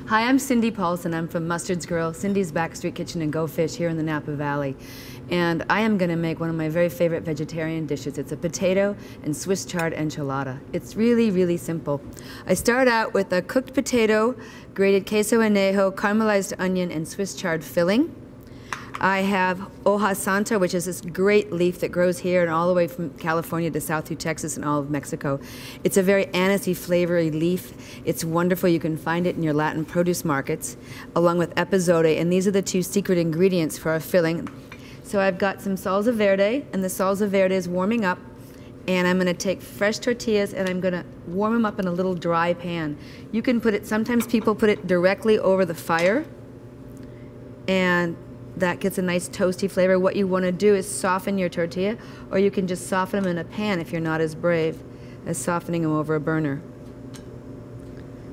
Hi, I'm Cindy Pawlcyn. I'm from Mustard's Grille, Cindy's Backstreet Kitchen and Go Fish here in the Napa Valley. And I am going to make one of my very favorite vegetarian dishes. It's a potato and Swiss chard enchilada. It's really, really simple. I start out with a cooked potato, grated queso anejo, caramelized onion, and Swiss chard filling. I have Hoya Santo, which is this great leaf that grows here and all the way from California to south through Texas and all of Mexico. It's a very anisey, flavory leaf. It's wonderful. You can find it in your Latin produce markets, along with epazote, and these are the two secret ingredients for our filling. So I've got some salsa verde, and the salsa verde is warming up, and I'm going to take fresh tortillas and I'm going to warm them up in a little dry pan. You can put it, sometimes people put it directly over the fire, and that gets a nice toasty flavor. What you want to do is soften your tortilla, or you can just soften them in a pan if you're not as brave as softening them over a burner.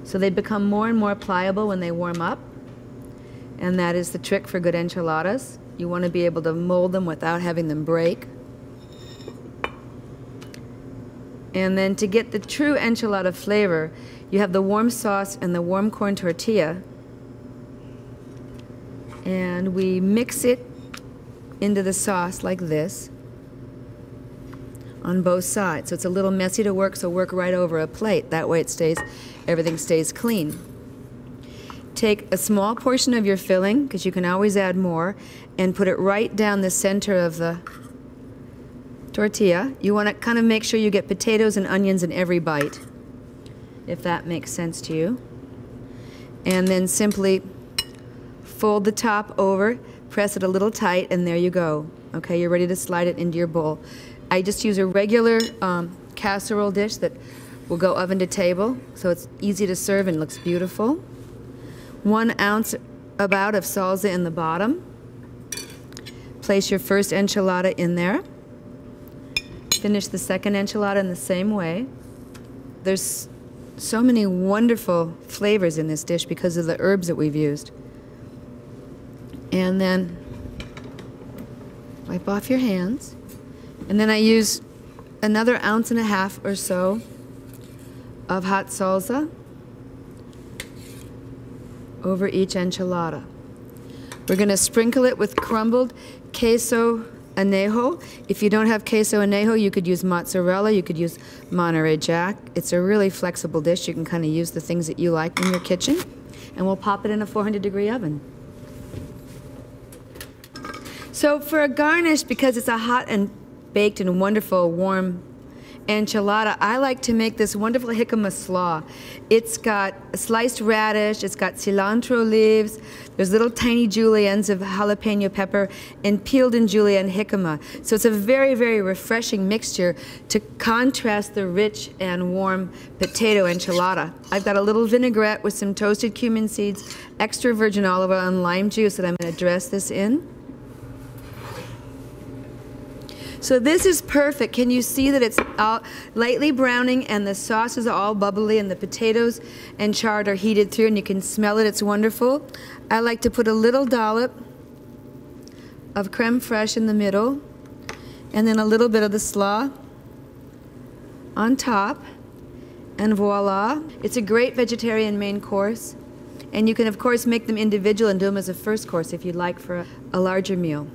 So they become more and more pliable when they warm up, and that is the trick for good enchiladas. You want to be able to mold them without having them break. And then to get the true enchilada flavor, you have the warm sauce and the warm corn tortilla, and we mix it into the sauce like this on both sides. So it's a little messy to work, so work right over a plate. That way everything stays clean. Take a small portion of your filling, because you can always add more, and put it right down the center of the tortilla. You want to kind of make sure you get potatoes and onions in every bite, if that makes sense to you. And then simply fold the top over, press it a little tight, and there you go. Okay, you're ready to slide it into your bowl. I just use a regular casserole dish that will go oven to table, so it's easy to serve and looks beautiful. 1 ounce about of salsa in the bottom. Place your first enchilada in there. Finish the second enchilada in the same way. There's so many wonderful flavors in this dish because of the herbs that we've used. And then wipe off your hands. And then I use another 1.5 ounces or so of hot salsa over each enchilada. We're going to sprinkle it with crumbled queso anejo. If you don't have queso anejo, you could use mozzarella, you could use Monterey Jack. It's a really flexible dish. You can kind of use the things that you like in your kitchen. And we'll pop it in a 400-degree oven. So for a garnish, because it's a hot and baked and wonderful warm enchilada, I like to make this wonderful jicama slaw. It's got sliced radish, it's got cilantro leaves, there's little tiny juliennes of jalapeno pepper, and peeled and julienne jicama. So it's a very, very refreshing mixture to contrast the rich and warm potato enchilada. I've got a little vinaigrette with some toasted cumin seeds, extra virgin olive oil, and lime juice that I'm going to dress this in. So this is perfect. Can you see that it's all lightly browning and the sauces are all bubbly and the potatoes and chard are heated through and you can smell it. It's wonderful. I like to put a little dollop of creme fraiche in the middle and then a little bit of the slaw on top, and voila. It's a great vegetarian main course, and you can of course make them individual and do them as a first course if you'd like for a larger meal.